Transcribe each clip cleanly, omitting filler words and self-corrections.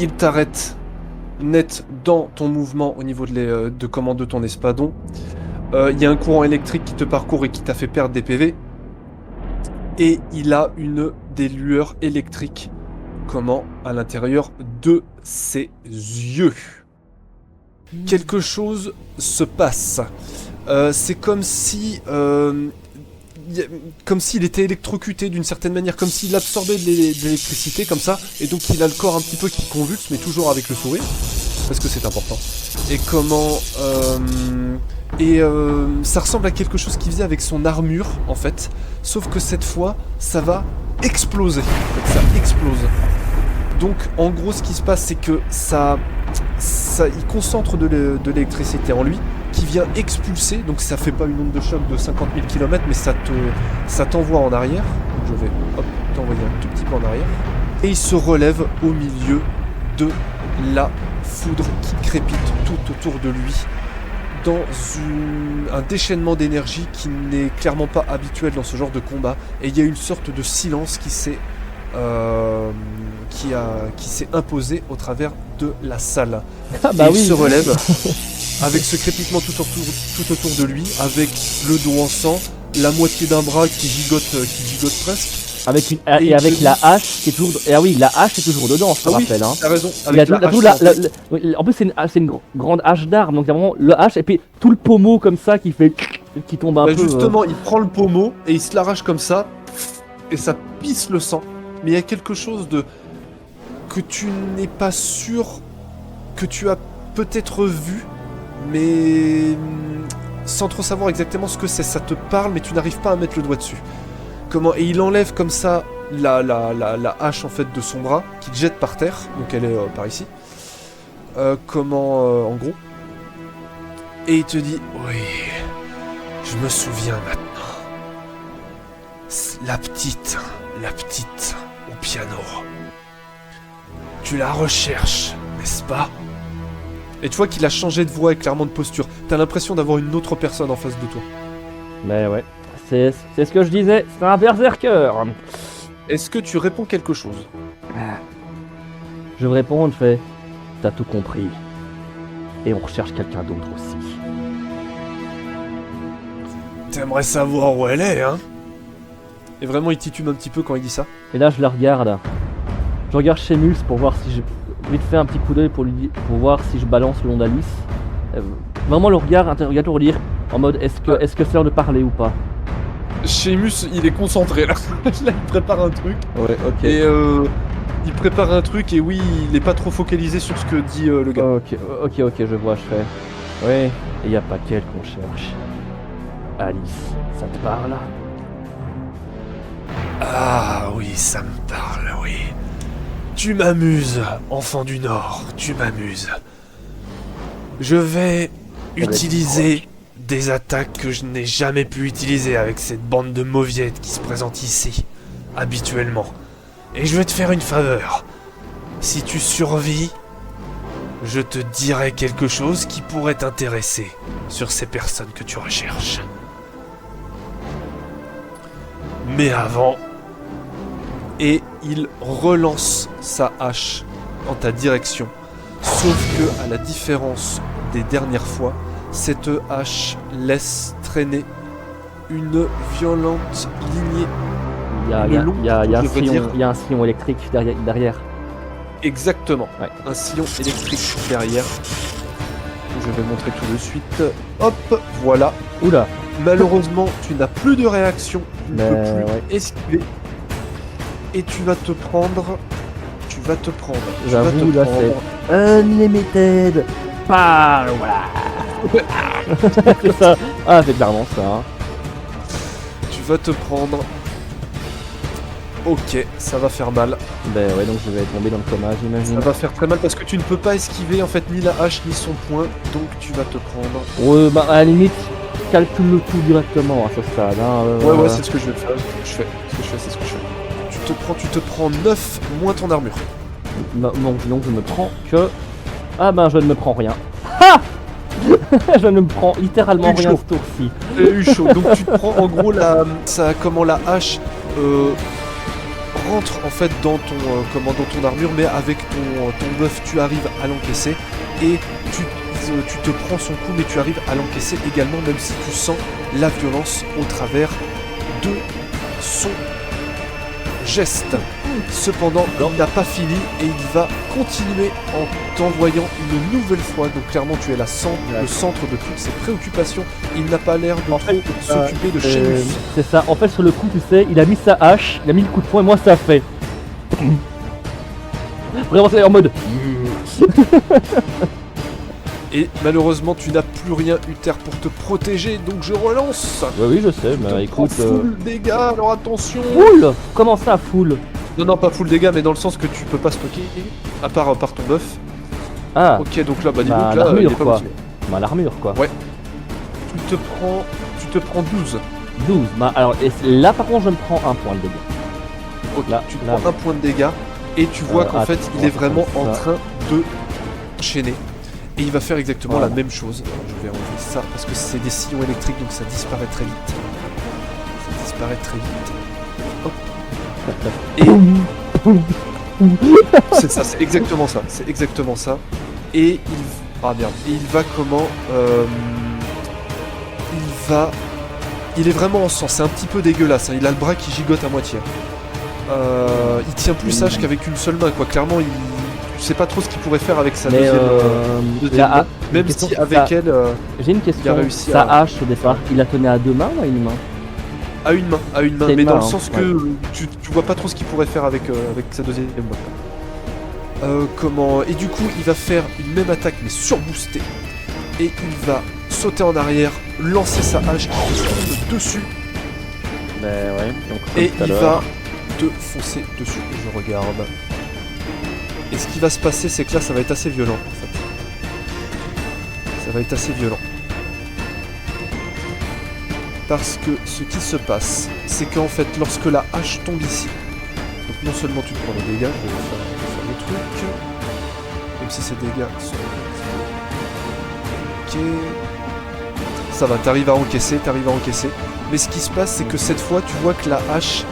il t'arrête net dans ton mouvement au niveau de commande de ton espadon. Il y a un courant électrique qui te parcourt et qui t'a fait perdre des PV. Et il a des lueurs électriques à l'intérieur de ses yeux. Quelque chose se passe. C'est comme si... comme s'il était électrocuté d'une certaine manière, comme s'il absorbait de l'électricité comme ça, et donc il a le corps un petit peu qui convulse, mais toujours avec le sourire, parce que c'est important. Et ça ressemble à quelque chose qu'il faisait avec son armure, en fait, sauf que cette fois, ça va exploser. En fait, ça explose. Donc, en gros, ce qui se passe, c'est que il concentre de l'électricité en lui, qui vient expulser, donc ça fait pas une onde de choc de 50 000 km, mais ça t'envoie en arrière. Donc je vais t'envoyer un tout petit peu en arrière. Et il se relève au milieu de la foudre qui crépite tout autour de lui, dans un déchaînement d'énergie qui n'est clairement pas habituel dans ce genre de combat. Et il y a une sorte de silence qui s'est imposé au travers de la salle. Ah bah et il oui. se relève avec ce crépitement tout autour de lui, avec le dos en sang, la moitié d'un bras qui gigote presque. Avec la hache qui est toujours. Et ah oui, la hache est toujours dedans, je te rappelle. T'as raison. Il a en plus, c'est une grande hache d'arme, donc il y a vraiment le hache et puis tout le pommeau comme ça qui tombe un peu. Justement, il prend le pommeau et il se l'arrache comme ça, et ça pisse le sang. Mais il y a quelque chose que tu n'es pas sûr que tu as peut-être vu, mais sans trop savoir exactement ce que c'est. Ça te parle, mais tu n'arrives pas à mettre le doigt dessus. Et il enlève comme ça la hache en fait de son bras, qu'il jette par terre, donc elle est par ici. En gros. Et il te dit, oui, je me souviens maintenant. La petite au piano. Tu la recherches, n'est-ce pas? Et tu vois qu'il a changé de voix et clairement de posture. T'as l'impression d'avoir une autre personne en face de toi. Mais ouais, c'est ce que je disais, c'est un berserker. Est-ce que tu réponds quelque chose? Je réponds, je fais, t'as tout compris. Et on recherche quelqu'un d'autre aussi. T'aimerais savoir où elle est, hein? Et vraiment, il titube un petit peu quand il dit ça. Et là, je la regarde. Je regarde Sheamus pour voir si je... Vite fait un petit coup d'œil pour voir si je balance le nom d'Alice. Vraiment le regard interrogatoire pour dire en mode est-ce que c'est l'heure de parler ou pas. Sheamus, il est concentré là. Là, il prépare un truc. Ouais, ok. Et il prépare un truc et oui, il est pas trop focalisé sur ce que dit le gars. Ok, je vois, je fais. Ouais, et y a pas qu'elle qu'on cherche. Alice, ça te parle? Ah oui, ça me parle, oui. Tu m'amuses, enfant du Nord, tu m'amuses. Je vais utiliser des attaques que je n'ai jamais pu utiliser avec cette bande de mauviettes qui se présente ici, habituellement. Et je vais te faire une faveur. Si tu survis, je te dirai quelque chose qui pourrait t'intéresser sur ces personnes que tu recherches. Mais avant... Et il relance sa hache en ta direction. Sauf que, à la différence des dernières fois, cette hache laisse traîner une violente lignée. Il y a un sillon électrique derrière. Exactement, ouais. Un sillon électrique derrière. Je vais montrer tout de suite. Hop, voilà. Oula. Malheureusement, tu n'as plus de réaction. Tu ne peux plus esquiver. Et tu vas te prendre. J'avoue, là c'est Unlimited Power. C'est ça. Ah, c'est clairement ça. Hein. Tu vas te prendre. Ok, ça va faire mal. Ben ouais, donc je vais tomber dans le coma, j'imagine. Ça va faire très mal parce que tu ne peux pas esquiver en fait ni la hache ni son poing, donc tu vas te prendre. Ouais, bah à la limite, calcule le tout directement à ce stade. Hein, ouais, c'est ce que je vais faire. C'est ce que je fais. Tu te prends 9 moins ton armure. Donc je me prends que... Ah ben je ne me prends rien. Ha. Je ne me prends littéralement rien ce tour-ci. J'ai eu chaud. Donc tu te prends en gros la hache rentre en fait dans ton armure, mais avec ton buff, tu arrives à l'encaisser et tu te prends son coup, mais tu arrives à l'encaisser également, même si tu sens la violence au travers de son geste. Cependant, il n'a pas fini et il va continuer en t'envoyant une nouvelle fois. Donc clairement, tu es le centre de toutes ses préoccupations. Il n'a pas l'air de trop s'occuper de Sheamus. C'est ça. En fait, sur le coup, tu sais, il a mis sa hache, il a mis le coup de poing et moi, ça a fait. Vraiment, c'est en mode. Et malheureusement, tu n'as plus rien, Uther, pour te protéger, donc je relance. Oui, je sais, mais écoute. Full dégâts, alors attention. Full. Comment ça, full? Non, pas full dégâts, mais dans le sens que tu peux pas stocker, à part par ton buff. Ah. Ok, donc là, dis donc là, l'armure, il est pas quoi. motivé. L'armure, quoi. Ouais. Tu te prends 12. 12. Alors, là, par contre, je me prends un point de dégâts. Ok, là, tu te prends un point de dégâts, et tu vois qu'en fait, il est vraiment en train de enchaîner. Et il va faire exactement la même chose. Alors, je vais enlever ça parce que c'est des sillons électriques, donc ça disparaît très vite. Ça disparaît très vite. Hop. Et c'est ça, c'est exactement ça. C'est exactement ça. Et il va comment Il est vraiment en sang. C'est un petit peu dégueulasse. Hein. Il a le bras qui gigote à moitié. Il tient plus sage qu'avec une seule main, quoi. Clairement, je sais pas trop ce qu'il pourrait faire avec sa deuxième main. Même si avec elle, j'ai une question. il a réussi sa hache au départ, il la tenait à deux mains ou à une main? À une main, C'est mais une dans main, le sens que tu vois pas trop ce qu'il pourrait faire avec sa deuxième main. Et du coup, il va faire une même attaque mais surboostée. Et il va sauter en arrière, lancer sa hache qui fonce dessus. Et il va te foncer dessus. Je regarde. Et ce qui va se passer, c'est que là, ça va être assez violent, en fait. Ça va être assez violent. Parce que ce qui se passe, c'est qu'en fait, lorsque la hache tombe ici, donc non seulement tu te prends les dégâts, je vais faire le truc, même si ces dégâts sont... Ok... Ça va, t'arrives à encaisser. Mais ce qui se passe, c'est que cette fois, tu vois que la hache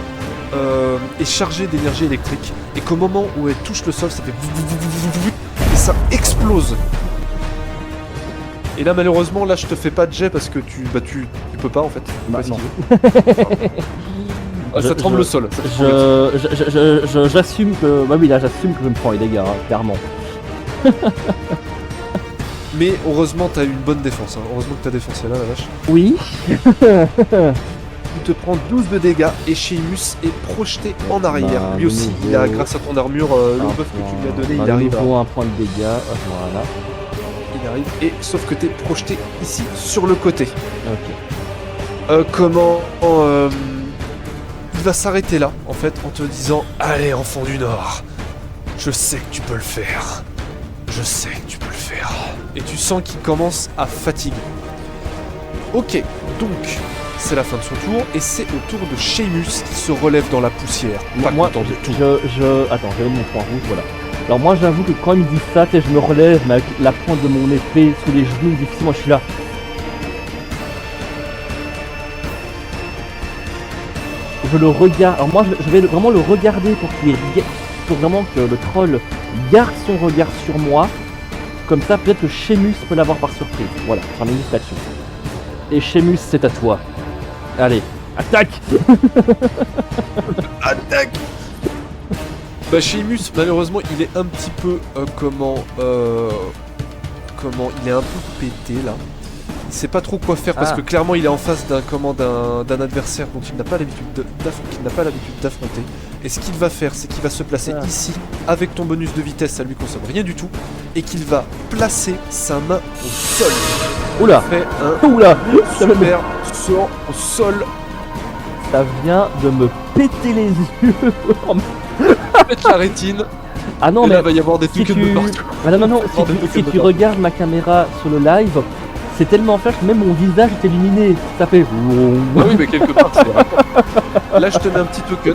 est chargée d'énergie électrique. Et qu'au moment où elle touche le sol, ça fait... Et ça explose. Et là, malheureusement, là, je te fais pas de jet parce que tu peux pas, en fait. Non. Ça tremble le sol. J'assume que... Bah oui, là, j'assume que je me prends les dégâts, hein, clairement. Mais heureusement, t'as eu une bonne défense. Hein. Heureusement que t'as défoncé là, la vache. Oui. Tu te prends 12 de dégâts et Sheamus est projeté en arrière. Lui aussi, il a, grâce à ton armure, le buff que tu lui as donné, il arrive à... un point de dégâts, voilà. Il arrive, et sauf que t'es projeté ici, sur le côté. Ok. Il va s'arrêter là, en fait, en te disant « Allez, enfant du Nord, je sais que tu peux le faire. Je sais que tu peux le faire. » Et tu sens qu'il commence à fatiguer. Ok, donc, c'est la fin de son tour, et c'est au tour de Sheamus qui se relève dans la poussière. Pas Moi, content du tout. Attends, j'avais mon point rouge, voilà. Alors moi, j'avoue que quand il me dit ça, je me relève, mais avec la pointe de mon épée sous les genoux, difficilement, je suis là. Je le regarde. Alors moi, je vais vraiment le regarder pour vraiment que le troll garde son regard sur moi. Comme ça, peut-être que Sheamus peut l'avoir par surprise. Voilà, j'en ai une action. Et Sheamus, c'est à toi. Allez, attaque. Attaque. Bah Sheamus, malheureusement, il est un petit peu il est un peu pété là. Il sait pas trop quoi faire parce que clairement il est en face d'un adversaire dont il n'a pas l'habitude d'affronter. Et ce qu'il va faire, c'est qu'il va se placer ici avec ton bonus de vitesse, ça lui consomme rien du tout, et qu'il va placer sa main au sol. Oula. Il fait un super sort au sol. Ça vient de me péter les yeux. Pète la rétine. Ah non, et mais là, il va y avoir des tokens de partout. Ah non, si tu regardes ma caméra sur le live, c'est tellement flash que même mon visage est illuminé. Ça fait... Ah oui, mais quelque part, c'est vrai. Là, je te mets un petit token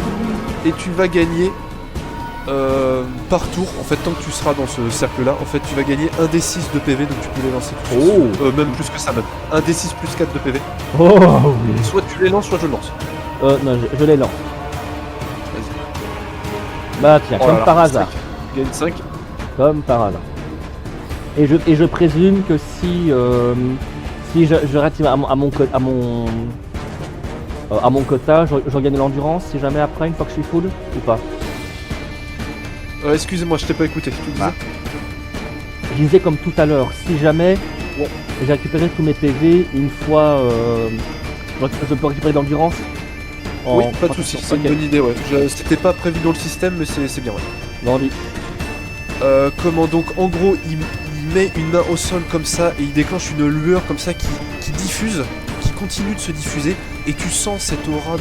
et tu vas gagner par tour. En fait, tant que tu seras dans ce cercle-là, en fait, tu vas gagner un D6 de PV, donc tu peux les lancer tout de suite. Même plus que ça, même. Un D6 plus 4 de PV. Oh oui. Soit tu les lances, soit je le lance. Non, je les lance. Bah tiens, Oh comme là là, par hasard. Gagne 5. Comme par hasard. Et je présume que si je rate à mon quota, je regagne l'endurance si jamais après une fois que je suis full ou pas. Excusez-moi, je t'ai pas écouté. Tu disais Je disais comme tout à l'heure, si jamais j'ai récupéré tous mes PV une fois, je peux récupérer d'endurance. Oui, pas de soucis, c'est une bonne idée, ouais. C'était pas prévu dans le système, mais c'est bien, ouais. Vendu. Comment donc, en gros, il met une main au sol comme ça et il déclenche une lueur comme ça qui diffuse, qui continue de se diffuser, et tu sens cette aura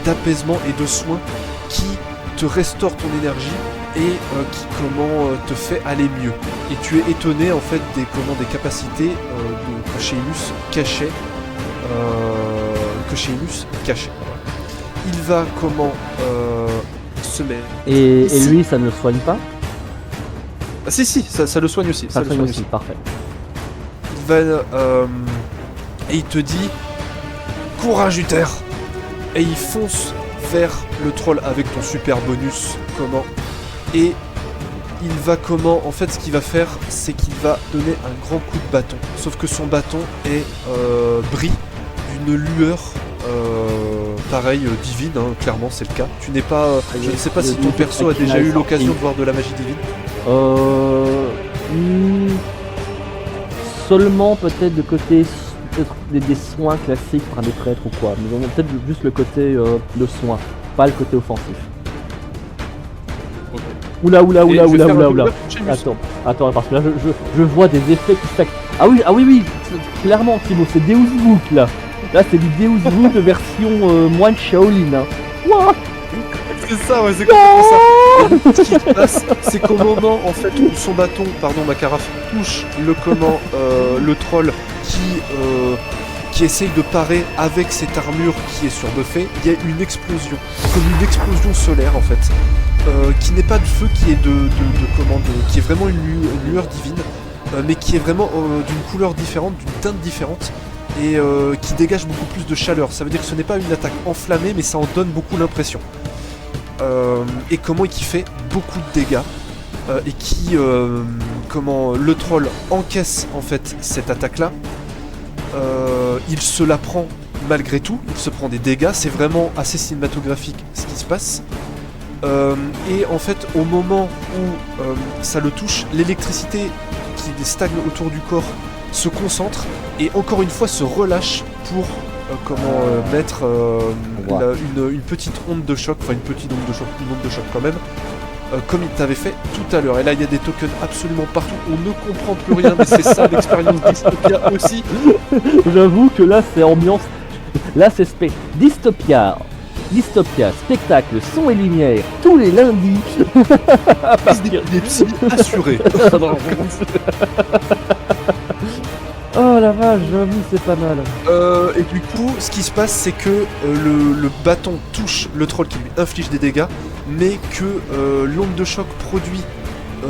d'apaisement et de soin qui te restaure ton énergie et qui te fait aller mieux. Et tu es étonné en fait des capacités que Sheamus cachait. Il va se mettre. Et lui, ça ne le soigne pas? Ah si, ça le soigne aussi. Ça le soigne aussi, parfait. Il va et il te dit courage Uther, et il fonce vers le troll avec ton super bonus. Et il va en fait, ce qu'il va faire, c'est qu'il va donner un grand coup de bâton. Sauf que son bâton est brille d'une lueur pareil divine, hein, clairement c'est le cas. Tu n'es pas, je ne sais pas si ton perso a déjà eu l'occasion de voir de la magie divine. Seulement peut-être de côté des soins classiques par des prêtres ou quoi. Nous avons peut-être juste le côté de soins, pas le côté offensif. Okay. Oula. Attends, parce que là je vois des effets qui stackent. Ah oui, clairement Thibaut, c'est Deus Vult là. Là c'est du Deus Vult de version moine Shaolin. Hein. What? C'est ça, ouais, c'est complètement ça. Ce qui se passe, c'est qu'au moment en fait où son bâton, ma carafe, touche le troll qui essaye de parer avec cette armure qui est surbuffée, il y a une explosion, comme une explosion solaire en fait, qui n'est pas de feu, qui est qui est vraiment une lueur divine, mais qui est vraiment d'une couleur différente, d'une teinte différente, et qui dégage beaucoup plus de chaleur. Ça veut dire que ce n'est pas une attaque enflammée, mais ça en donne beaucoup l'impression. Et qui fait beaucoup de dégâts, et qui le troll encaisse en fait cette attaque là. Il se la prend malgré tout, il se prend des dégâts, c'est vraiment assez cinématographique ce qui se passe. Et en fait au moment où ça le touche, l'électricité qui stagne autour du corps se concentre et encore une fois se relâche pour mettre une petite onde de choc, une onde de choc quand même, comme il t'avait fait tout à l'heure. Et là il y a des tokens absolument partout, on ne comprend plus rien, mais c'est ça l'expérience Dystopia aussi. J'avoue que là c'est ambiance, là c'est Dystopia, spectacle, son et lumière, tous les lundis. Des psys assurés. Oh la vache, j'avoue, c'est pas mal. Et du coup, ce qui se passe, c'est que le bâton touche le troll qui lui inflige des dégâts, mais que l'onde de choc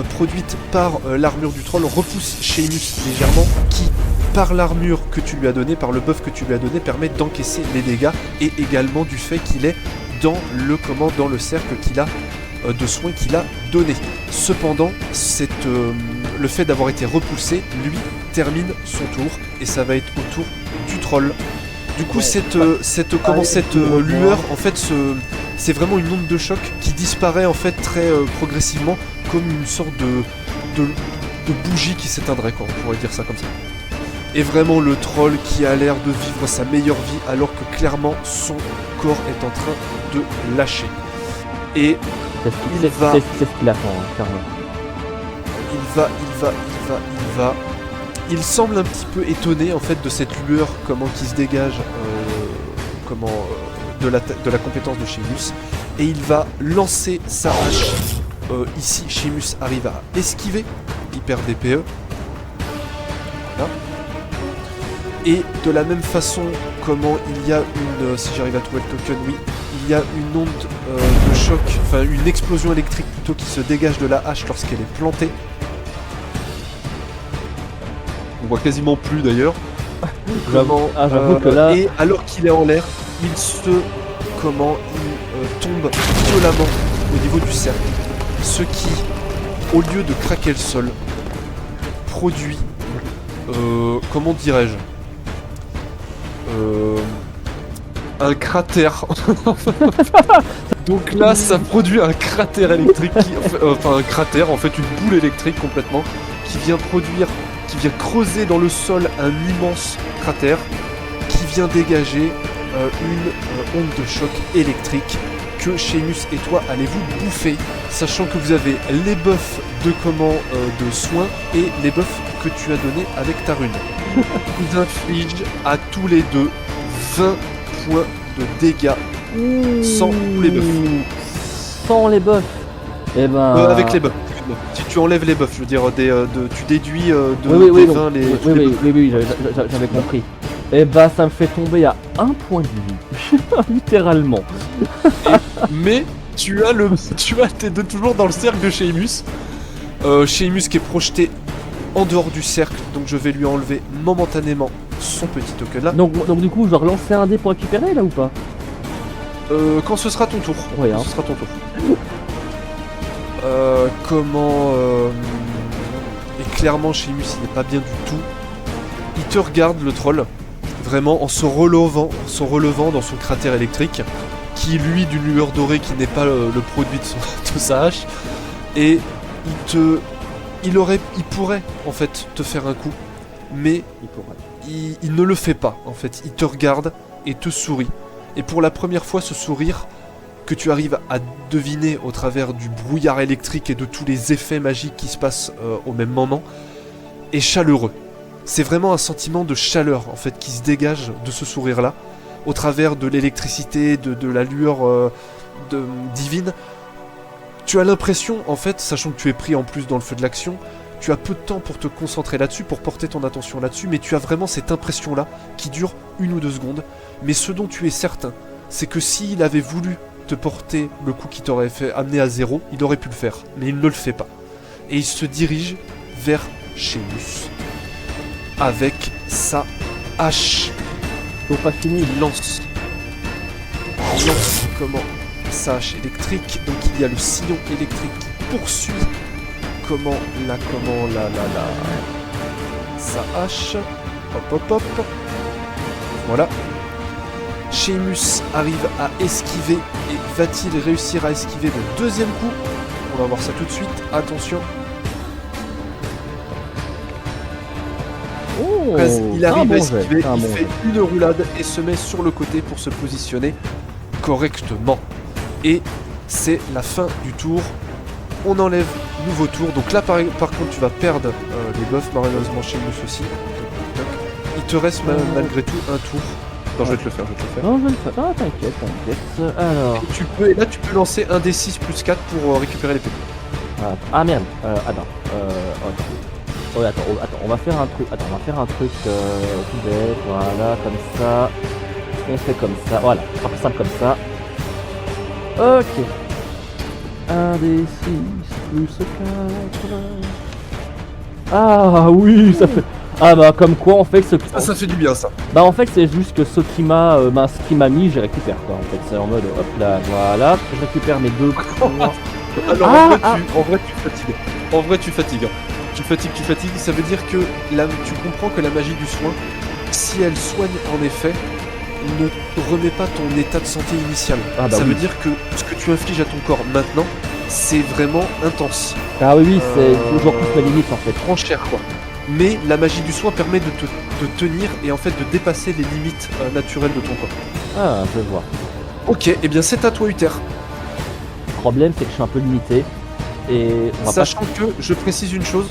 produite par l'armure du troll repousse Sheamus légèrement, qui, par l'armure que tu lui as donnée, par le buff que tu lui as donné, permet d'encaisser les dégâts, et également du fait qu'il est dans le cercle qu'il a de soins qu'il a donné. Cependant, le fait d'avoir été repoussé, lui, termine son tour, et ça va être au tour du troll. Du coup, cette lueur, en fait, c'est vraiment une onde de choc qui disparaît en fait très progressivement, comme une sorte de bougie qui s'éteindrait, quoi, on pourrait dire ça comme ça. Et vraiment le troll qui a l'air de vivre sa meilleure vie, alors que clairement son corps est en train de lâcher. Et c'est ce qu'il attend, hein, clairement. Il semble un petit peu étonné en fait de cette lueur qui se dégage de la compétence de Sheamus, et il va lancer sa hache. Ici Sheamus arrive à esquiver, il perd des PE. Voilà. Et de la même façon, il y a si j'arrive à trouver le token, oui, il y a une onde de choc, une explosion électrique plutôt, qui se dégage de la hache lorsqu'elle est plantée. On voit quasiment plus d'ailleurs. J'avoue que là... Et alors qu'il est en l'air, il tombe violemment au niveau du cercle, ce qui, au lieu de craquer le sol, produit, comment dirais-je, un cratère. Donc là, ça produit un cratère électrique, enfin un cratère, en fait une boule électrique complètement, qui vient creuser dans le sol un immense cratère, qui vient dégager une onde de choc électrique que Sheamus et toi allez-vous bouffer, sachant que vous avez les buffs de soins et les buffs que tu as donnés avec ta rune. Vous inflige à tous les deux 20 points de dégâts sans les buffs. Sans les buffs. Et ben. Avec les buffs. Si tu enlèves les buffs, je veux dire, tu déduis des 20 les. Oui, j'avais compris. Et bah ça me fait tomber à 1 point de vie, littéralement. Mais t'es toujours dans le cercle de Sheamus. Sheamus qui est projeté en dehors du cercle, donc je vais lui enlever momentanément son petit token là. Donc du coup, je dois relancer un dé pour récupérer là ou pas? Quand ce sera ton tour. Ouais, hein. Ce sera ton tour. Et clairement, Sheamus il n'est pas bien du tout. Il te regarde, le troll, vraiment en se relevant dans son cratère électrique, qui lui d'une lueur dorée qui n'est pas le produit de sa hache, et il pourrait en fait te faire un coup, mais il ne le fait pas en fait. Il te regarde et te sourit, et pour la première fois ce sourire que tu arrives à deviner au travers du brouillard électrique et de tous les effets magiques qui se passent au même moment, est chaleureux. C'est vraiment un sentiment de chaleur en fait qui se dégage de ce sourire là, au travers de l'électricité, de la lueur divine. Tu as l'impression en fait, sachant que tu es pris en plus dans le feu de l'action, tu as peu de temps pour te concentrer là-dessus, pour porter ton attention là-dessus, mais tu as vraiment cette impression là qui dure 1 ou 2 secondes. Mais ce dont tu es certain, c'est que s'il avait voulu te porter le coup qui t'aurait fait amener à 0, il aurait pu le faire, mais il ne le fait pas. Et il se dirige vers Sheamus avec sa hache. Donc pas fini. Il lance comment sa hache électrique. Donc il y a le sillon électrique qui poursuit sa hache. Hop. Voilà. Sheamus arrive à esquiver, et va-t-il réussir à esquiver le deuxième coup? On va voir ça tout de suite, attention. Oh, Il arrive à esquiver, il bon fait une roulade et se met sur le côté pour se positionner correctement. Et c'est la fin du tour. On enlève nouveau tour. Donc là par contre tu vas perdre les buffs, malheureusement Sheamus aussi. Il te reste malgré tout un tour. Non, je vais te le faire. Non, je vais le faire. Ah, t'inquiète. Alors. Et là, tu peux lancer un D6 plus 4 pour récupérer l'épée. Ah merde. Attends. Attends, on va faire un truc. Tout bête. Voilà, comme ça. On fait comme ça. Voilà, c'est plus simple comme ça. Ok. Un D6 plus 4. Ah oui, ça fait. Ah bah comme quoi en fait ça fait du bien ça. Bah en fait c'est juste que ce qui m'a mis je récupère quoi en fait, c'est en mode hop là voilà, je récupère mes 2 points. Alors en vrai tu fatigues. Tu fatigues, ça veut dire que tu comprends que la magie du soin, si elle soigne en effet, ne remet pas ton état de santé initial. Ça veut dire que ce que tu infliges à ton corps maintenant, c'est vraiment intense. Ah oui, c'est toujours plus la limite en fait. Prends cher quoi. Mais la magie du soin permet de tenir et en fait de dépasser les limites naturelles de ton corps. Ah, je vois. Ok, et bien c'est à toi Uther. Le problème c'est que je suis un peu limité. Et sachant que je précise une chose,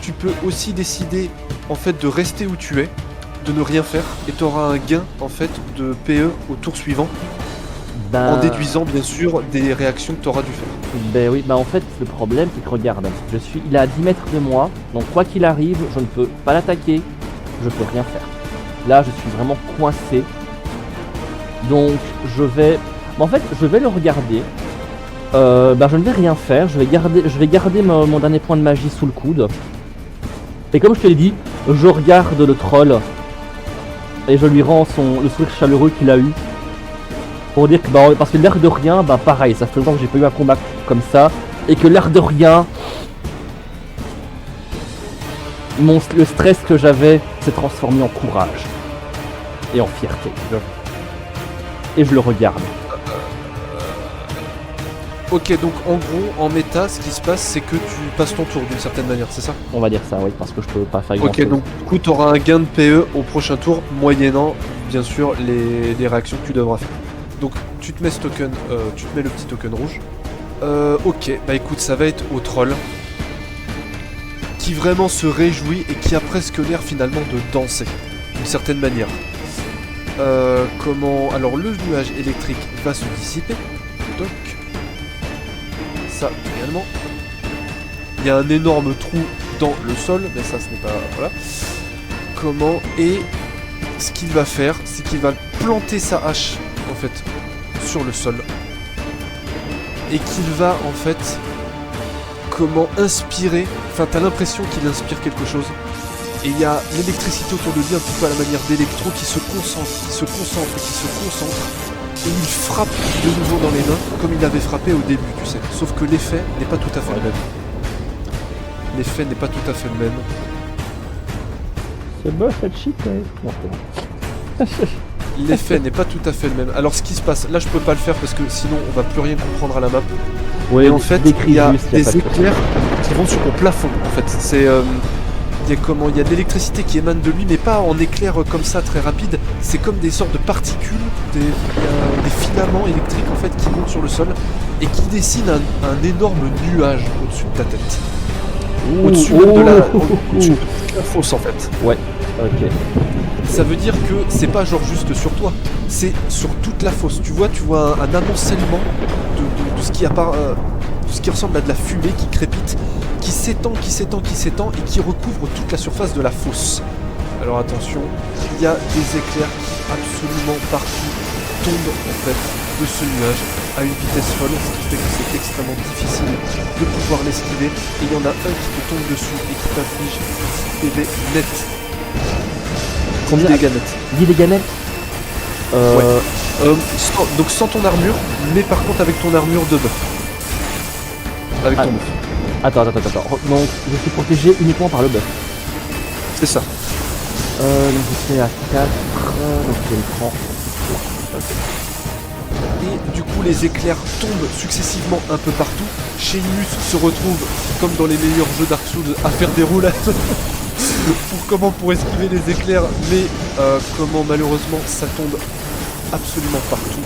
tu peux aussi décider en fait de rester où tu es, de ne rien faire, et tu auras un gain en fait de PE au tour suivant. En déduisant bien sûr des réactions que tu auras dû faire. Ben oui, bah en fait le problème c'est que regarde, il est à 10 mètres de moi, donc quoi qu'il arrive, je ne peux pas l'attaquer, je peux rien faire. Là je suis vraiment coincé. Donc je vais le regarder. Je ne vais rien faire, je vais garder mon dernier point de magie sous le coude. Et comme je te l'ai dit, je regarde le troll et je lui rends le sourire chaleureux qu'il a eu. Pour dire que, parce que l'air de rien, pareil, ça fait longtemps que j'ai pas eu un combat comme ça, et que l'air de rien, le stress que j'avais s'est transformé en courage et en fierté. Et je le regarde. Ok, donc en gros, en méta, ce qui se passe, c'est que tu passes ton tour d'une certaine manière, c'est ça? On va dire ça, oui, parce que je peux pas faire grand Ok, chose. donc du coup, tu auras un gain de PE au prochain tour, moyennant, bien sûr, les réactions que tu devras faire. Donc, tu te mets ce token, tu te mets le petit token rouge. Ok, bah écoute, ça va être au troll, qui vraiment se réjouit et qui a presque l'air finalement de danser, d'une certaine manière. Comment... Alors, le nuage électrique va se dissiper. Toc. Ça également. Il y a un énorme trou dans le sol, mais ça ce n'est pas... Voilà. Comment... Et ce qu'il va faire, c'est qu'il va planter sa hache, en fait, sur le sol. Et qu'il va, en fait, comment inspirer... Enfin, t'as l'impression qu'il inspire quelque chose. Et il y a l'électricité autour de lui, un petit peu à la manière d'électro, qui se concentre, qui se concentre, qui se concentre. Et il frappe de nouveau dans les mains, comme il avait frappé au début, tu sais. Sauf que l'effet n'est pas tout à fait le même. L'effet n'est pas tout à fait le même. C'est boss cette shit, ouais. Non, c'est bon. L'effet n'est pas tout à fait le même. Alors ce qui se passe, là je peux pas le faire parce que sinon on va plus rien comprendre à la map. Ouais, Et en fait, il y a juste, des éclairs qui vont sur ton plafond. En fait, c'est il y a de l'électricité qui émane de lui, mais pas en éclair comme ça très rapide. C'est comme des sortes de particules, des filaments électriques en fait qui montent sur le sol et qui dessinent un énorme nuage au-dessus de ta tête. Au-dessus même de au-dessus de toute la fosse en fait. Ouais, ok. Ça veut dire que c'est pas genre juste sur toi, c'est sur toute la fosse. Tu vois un amoncellement de ce qui apparaît, ce qui ressemble à de la fumée qui crépite, qui s'étend et qui recouvre toute la surface de la fosse. Alors attention, il y a des éclairs qui absolument partout tombent en fait de ce nuage à une vitesse folle, ce qui fait que c'est extrêmement difficile de pouvoir l'esquiver. Et il y en a un qui te tombe dessus et qui t'inflige 10 PV net. Combien 10 dégâts nets. 10 dégâts nets Donc sans ton armure, mais par contre avec ton armure de buff. Avec ton buff. Attends. Donc je suis protégé uniquement par le buff. C'est ça. Donc je suis à 4, donc je le prends. Et du coup les éclairs tombent successivement un peu partout. Sheamus se retrouve, comme dans les meilleurs jeux Dark Souls, à faire des roulades pour esquiver les éclairs, mais comment malheureusement ça tombe absolument partout.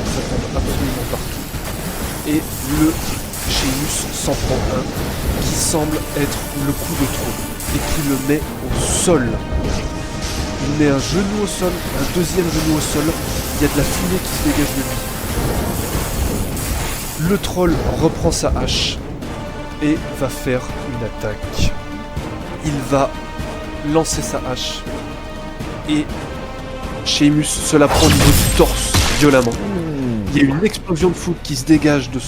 Ça tombe absolument partout. Et le Sheamus s'en prend un qui semble être le coup de trop et qui le met au sol. Il met un genou au sol, un deuxième genou au sol, il y a de la fumée qui se dégage de lui. Le troll reprend sa hache et va faire une attaque. Il va lancer sa hache et Sheamus se la prend au niveau du torse violemment. Il y a une explosion de foudre qui se dégage de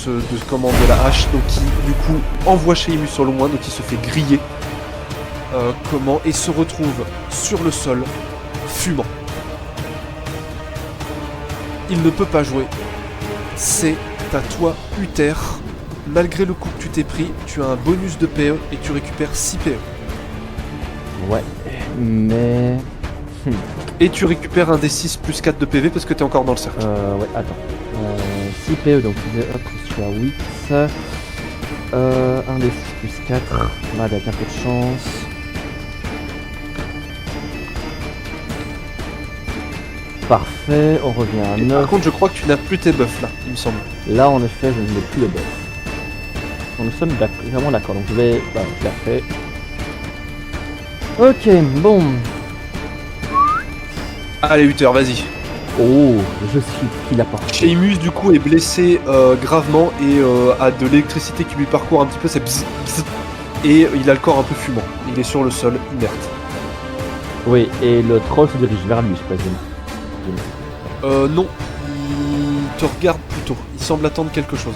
la hache, donc qui du coup envoie Sheamus sur le loin, donc il se fait griller. Et se retrouve sur le sol, fumant. Il ne peut pas jouer. C'est à toi, Uther. Malgré le coup que tu t'es pris, tu as un bonus de PE et tu récupères 6 PE. Ouais, mais... Et tu récupères un des 6 plus 4 de PV parce que t'es encore dans le cercle. Ouais, attends. 6 PE, donc hop, je suis à 8. Un des 6 plus 4, avec un peu de chance. Parfait, on revient à 9. Par contre, je crois que tu n'as plus tes buffs là, il me semble. Là, en effet, je n'ai plus le buff. Bon, nous sommes vraiment d'accord, donc je vais... Bah, je l'ai fait. Ok, bon. Allez, Uther, vas-y. Oh, je suis qui l'a porté. Sheamus, du coup, est blessé gravement et a de l'électricité qui lui parcourt un petit peu, c'est bzz, bzz, et il a le corps un peu fumant. Il est sur le sol, inerte. Oui, et le troll se dirige vers lui, je présume. Non. Il te regarde plutôt. Il semble attendre quelque chose.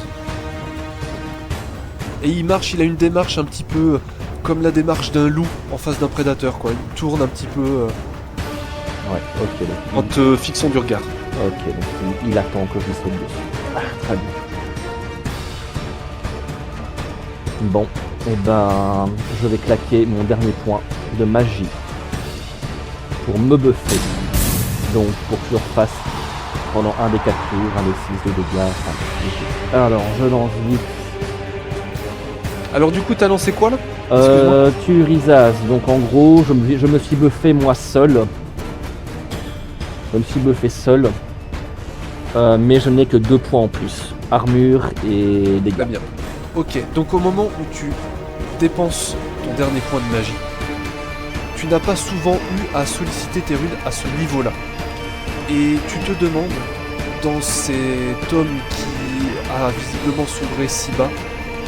Et il marche, il a une démarche un petit peu comme la démarche d'un loup en face d'un prédateur, quoi. Il tourne un petit peu Ouais, ok. en te fixant du regard. Ok, donc il attend que je lui saute dessus. Ah, très bien. Bon, et ben, je vais claquer mon dernier point de magie pour me buffer. Donc, pour que je refasse pendant un des 4 tours, un des 6 de dégâts. Enfin, alors, je lance vite. Alors du coup, t'as lancé quoi là? Excuse-moi. Tu Rizaz, donc en gros, je me suis buffé moi seul. Je me suis buffé seul. Mais je n'ai que 2 points en plus. Armure et dégâts. Très bien. Ok, donc au moment où tu dépenses ton dernier point de magie, tu n'as pas souvent eu à solliciter tes runes à ce niveau-là. Et tu te demandes, dans cet homme qui a visiblement sombré si bas,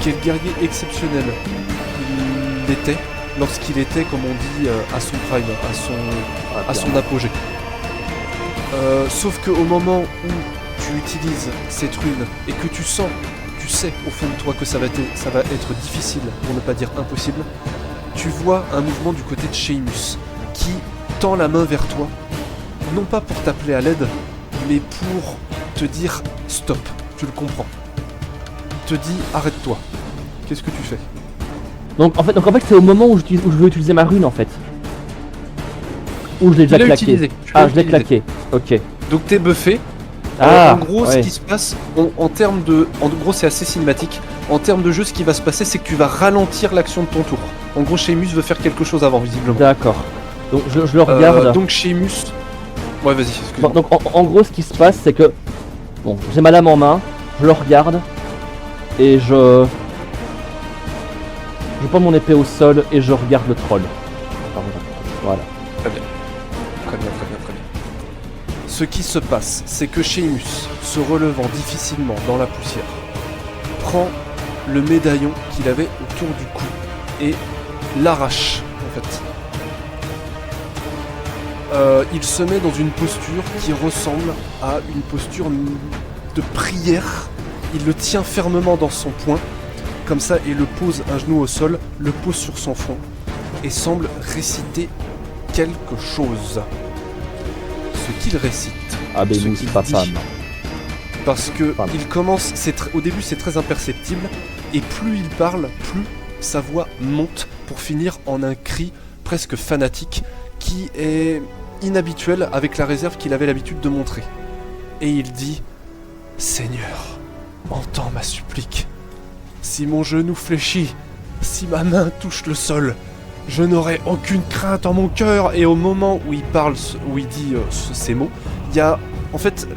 quel guerrier exceptionnel il était lorsqu'il était, comme on dit, à son prime, à son apogée. Sauf qu'au moment où tu utilises cette rune et que tu sens, tu sais au fond de toi que ça va être difficile, pour ne pas dire impossible, tu vois un mouvement du côté de Sheamus qui tend la main vers toi, non pas pour t'appeler à l'aide, mais pour te dire stop, tu le comprends. Te dit arrête-toi. Qu'est-ce que tu fais? Donc en fait c'est au moment où je veux utiliser ma rune en fait. Ou je l'ai déjà claqué. Ah, je l'ai claqué. Ok. Donc t'es buffé. En gros, ce qui se passe, en gros, c'est assez cinématique. En termes de jeu, ce qui va se passer, c'est que tu vas ralentir l'action de ton tour. En gros, Sheamus veut faire quelque chose avant, visiblement. D'accord. Donc je le regarde. Donc Sheamus. Ouais, vas-y, excuse-moi. Bon, donc en gros, ce qui se passe, c'est que bon, j'ai ma lame en main, je le regarde et je prends mon épée au sol et je regarde le troll. Voilà. Très bien. Ce qui se passe, c'est que Sheamus, se relevant difficilement dans la poussière, prend le médaillon qu'il avait autour du cou et l'arrache, en fait. Il se met dans une posture qui ressemble à une posture de prière. Il le tient fermement dans son poing, comme ça, et le pose un genou au sol, le pose sur son front, et semble réciter quelque chose. Ce qu'il récite. Abémus Papam. Parce que il commence, au début c'est très imperceptible, et plus il parle, plus sa voix monte pour finir en un cri presque fanatique qui est inhabituel avec la réserve qu'il avait l'habitude de montrer. Et il dit: Seigneur, entends ma supplique. Si mon genou fléchit, si ma main touche le sol, je n'aurai aucune crainte en mon cœur. Et au moment où il parle, où il dit ces mots, il y a en fait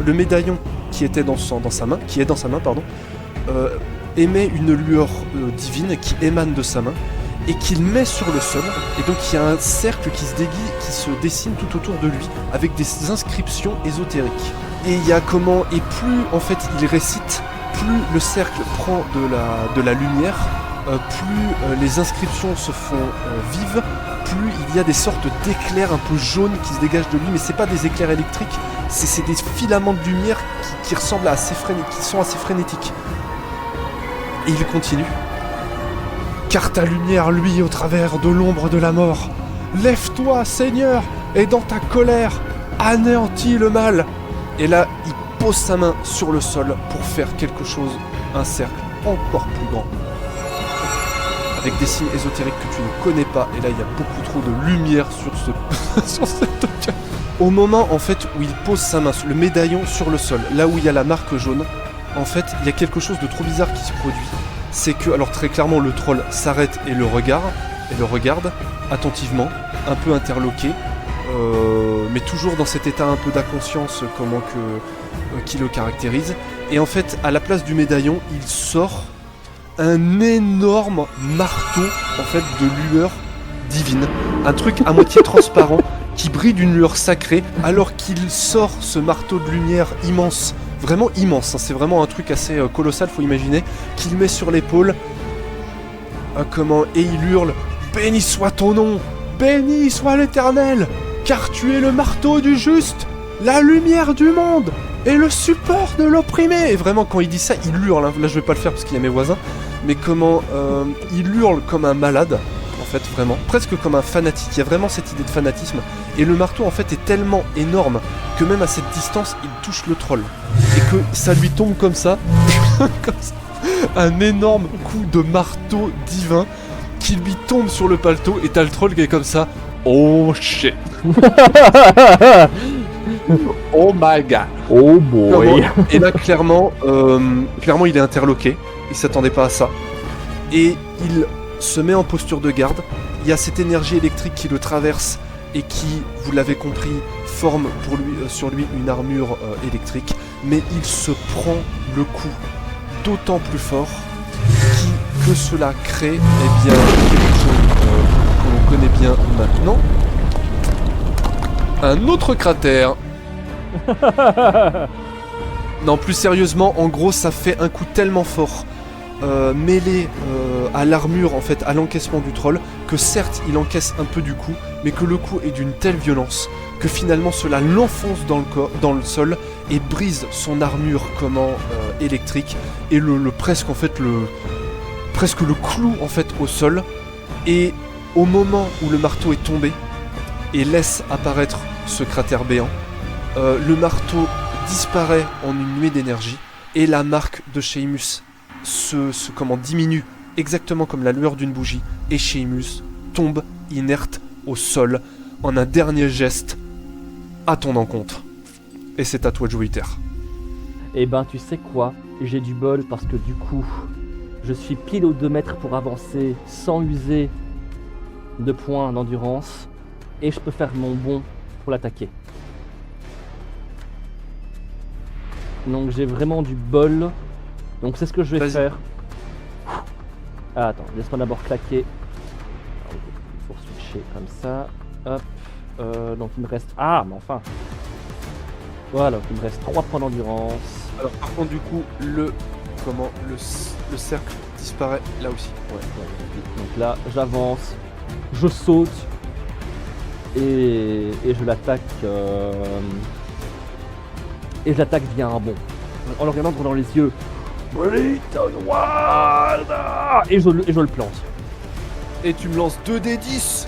le médaillon qui était dans sa main, émet une lueur divine qui émane de sa main et qu'il met sur le sol. Et donc il y a un cercle qui se dessine tout autour de lui avec des inscriptions ésotériques. Et il y a et plus en fait il récite, plus le cercle prend de la lumière. Plus les inscriptions se font vives, plus il y a des sortes d'éclairs un peu jaunes qui se dégagent de lui, mais c'est pas des éclairs électriques, c'est des filaments de lumière qui ressemblent qui sont assez frénétiques. Et il continue. Car ta lumière luit au travers de l'ombre de la mort. Lève-toi, Seigneur, et dans ta colère, anéantis le mal. Et là, il pose sa main sur le sol pour faire quelque chose, un cercle encore plus grand. Avec des signes ésotériques que tu ne connais pas, et là il y a beaucoup trop de lumière sur cette carte. Au moment en fait où il pose sa main, le médaillon sur le sol, là où il y a la marque jaune, en fait il y a quelque chose de trop bizarre qui se produit. C'est que, alors très clairement, le troll s'arrête et le regarde attentivement, un peu interloqué, mais toujours dans cet état un peu d'inconscience qui le caractérise. Et en fait, à la place du médaillon, il sort un énorme marteau en fait de lueur divine, un truc à moitié transparent qui brille d'une lueur sacrée, alors qu'il sort ce marteau de lumière immense, vraiment immense, hein, c'est vraiment un truc assez colossal, faut imaginer, qu'il met sur l'épaule, et il hurle: béni soit ton nom, béni soit l'Éternel, car tu es le marteau du juste, la lumière du monde et le support de l'opprimé. Et vraiment, quand il dit ça, il hurle, hein. Là je vais pas le faire parce qu'il y a mes voisins, mais il hurle comme un malade, en fait, vraiment, presque comme un fanatique. Il y a vraiment cette idée de fanatisme. Et le marteau, en fait, est tellement énorme que même à cette distance, il touche le troll. Et que ça lui tombe comme ça, comme ça, un énorme coup de marteau divin qui lui tombe sur le paletot. Et t'as le troll qui est comme ça. Oh shit. Oh my god. Oh boy. Et là, clairement, il est interloqué. Il s'attendait pas à ça. Et il se met en posture de garde. Il y a cette énergie électrique qui le traverse et qui, vous l'avez compris, forme pour lui, sur lui une armure électrique. Mais il se prend le coup d'autant plus fort que cela crée eh bien, quelque chose que l'on connaît bien maintenant. Un autre cratère. Non, plus sérieusement, en gros, ça fait un coup tellement fort, mêlé à l'armure, en fait, à l'encaissement du troll, que certes, il encaisse un peu du coup, mais que le coup est d'une telle violence que finalement, cela l'enfonce dans le sol et brise son armure électrique et presque le cloue en fait au sol. Et au moment où le marteau est tombé et laisse apparaître ce cratère béant, le marteau disparaît en une nuée d'énergie et la marque de Sheamus diminue exactement comme la lueur d'une bougie et Sheamus tombe inerte au sol en un dernier geste à ton encontre. Et c'est à toi de jouer, Uther. Eh ben, tu sais quoi? J'ai du bol parce que du coup, je suis pile aux 2 mètres pour avancer sans user de points d'endurance et je peux faire mon bond pour l'attaquer. Donc j'ai vraiment du bol. Donc c'est ce que je vais Vas-y. faire. Ah, attends, laisse-moi d'abord claquer. Pour switcher comme ça. Hop. Donc il me reste... Ah, mais enfin. Voilà, il me reste 3 points d'endurance. Alors par contre du coup le cercle disparaît là aussi. Ouais. Donc là, j'avance, je saute et je l'attaque. Et je l'attaque via un bond. En le regardant droit dans les yeux. Britton Wild et je le plante. Et tu me lances 2d10.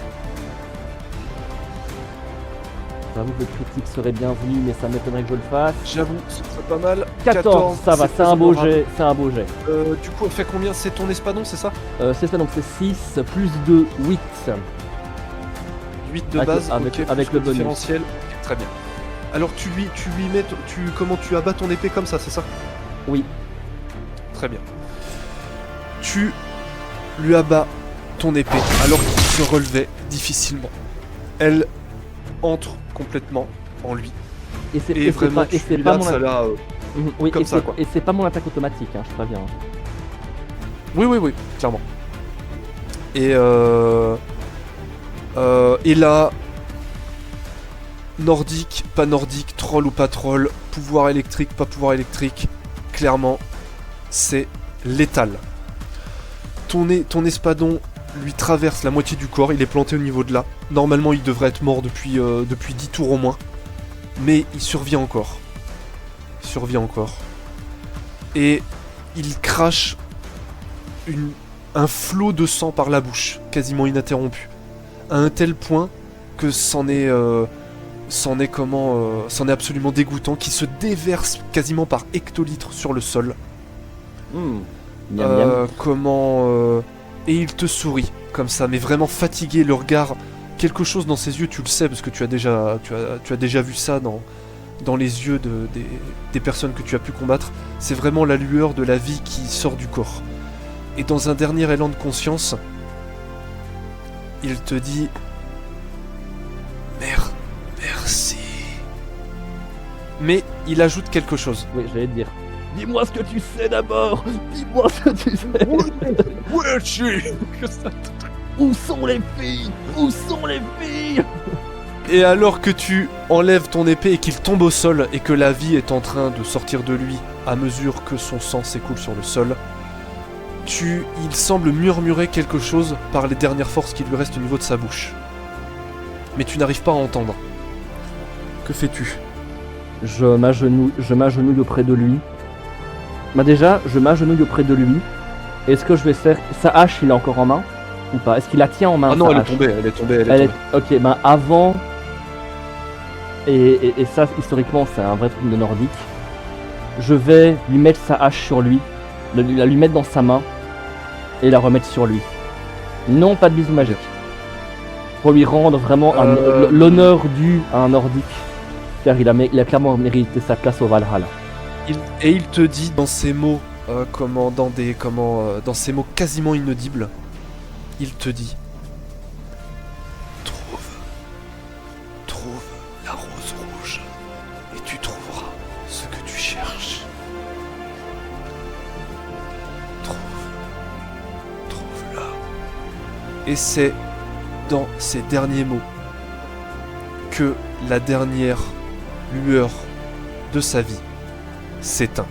J'avoue que le critique serait bienvenu, mais ça m'étonnerait que je le fasse. J'avoue, c'est pas mal. 14, ça va, c'est un beau jet, c'est un beau jet. Du coup, elle fait combien? C'est ton espadon, c'est ça? C'est ça, donc c'est 6 plus 2, 8. 8 de Avec- base, avec- ok, avec plus le bonus. différentiel. Ok, très bien. Alors tu lui mets, comment tu abats ton épée comme ça, c'est ça? Oui. Très bien. Tu lui abats ton épée alors qu'il se relevait difficilement. Elle entre complètement en lui. Et c'est Et vraiment, pas, et tu c'est lui pas lattes mon ça là. Oui, comme et ça, c'est- quoi. Et c'est pas mon attaque automatique, hein, je préviens. Oui, clairement. Et là, nordique, pas nordique, troll ou pas troll, pouvoir électrique, pas pouvoir électrique, clairement, c'est létal. Ton espadon lui traverse la moitié du corps, il est planté au niveau de là. Normalement, il devrait être mort depuis 10 tours au moins. Mais il survit encore. Et il crache un flot de sang par la bouche, quasiment ininterrompu. À un tel point que c'en est absolument dégoûtant, qui se déverse quasiment par hectolitres sur le sol. Miam, miam. Et il te sourit comme ça, mais vraiment fatigué, le regard, quelque chose dans ses yeux, tu le sais parce que tu as déjà vu ça dans les yeux des personnes que tu as pu combattre. C'est vraiment la lueur de la vie qui sort du corps. Et dans un dernier élan de conscience, il te dit merci. Mais il ajoute quelque chose. Oui, j'allais te dire. Dis-moi ce que tu sais d'abord. Dis-moi ce que tu sais. Ouais, je suis. Où sont les filles? Où sont les filles? Et alors que tu enlèves ton épée et qu'il tombe au sol et que la vie est en train de sortir de lui à mesure que son sang s'écoule sur le sol, il semble murmurer quelque chose par les dernières forces qui lui restent au niveau de sa bouche. Mais tu n'arrives pas à entendre. Que fais-tu? Je m'agenouille auprès de lui. Bah déjà, je m'agenouille auprès de lui. Et ce que je vais faire, sa hache, il est encore en main. ou pas? Est-ce qu'il la tient en main? Ah non, sa elle est hache tombée, elle est tombée, elle est Elle tombée. est... Ok, ben avant... Et ça, historiquement, c'est un vrai truc de nordique. Je vais lui mettre sa hache sur lui, la lui mettre dans sa main, et la remettre sur lui. Non, pas de bisou magique. Pour lui rendre vraiment l'honneur dû à un nordique, car il a clairement mérité sa place au Valhalla. Et il te dit dans ces mots, dans ces mots quasiment inaudibles, il te dit trouve la rose rouge et tu trouveras ce que tu cherches. Trouve-la. Et c'est dans ces derniers mots que la dernière lueur de sa vie s'éteint.